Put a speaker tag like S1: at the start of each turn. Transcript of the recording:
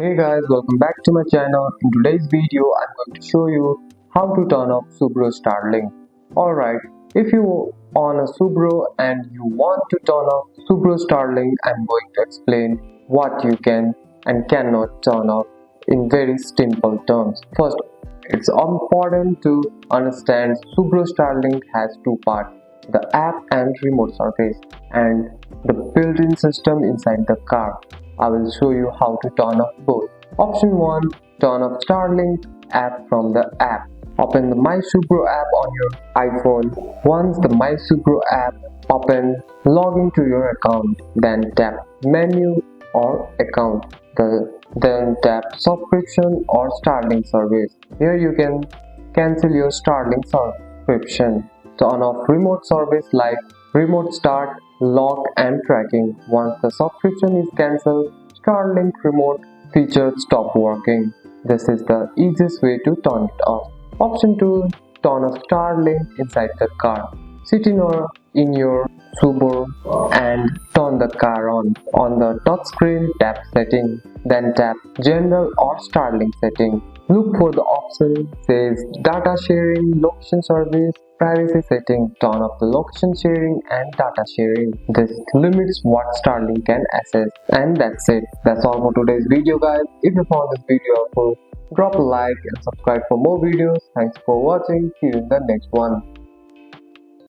S1: Hey guys, welcome back to my channel. In today's video, I'm going to show you how to turn off Subaru Starlink. Alright, if you own a Subaru and you want to turn off Subaru Starlink, I'm going to explain what you can and cannot turn off in very simple terms. First, it's important to understand Subaru Starlink has two parts, the app and remote service, and the built-in system inside the car. I will show you how to turn off both. Option 1. Turn off Starlink app from the app. Open the My Subaru app on your iPhone. Once the My Subaru app open, log into your account. Then tap Menu or Account. Then tap Subscription or Starlink service. Here you can cancel your Starlink subscription. Turn off remote service like remote start, lock and tracking. Once the subscription is cancelled, Starlink remote feature stop working. This is the easiest way to turn it off. Option 2. Turn off Starlink inside the car. Sit in your Subaru and turn the car on. On the touchscreen, tap Setting, then tap General or Starlink Setting. Look for the option says Data Sharing, Location Service, Privacy Setting. Turn off the location sharing and data sharing. This limits what Starlink can access. And that's it. That's all for today's video, guys. If you found this video helpful, drop a like and subscribe for more videos. Thanks for watching. See you in the next one.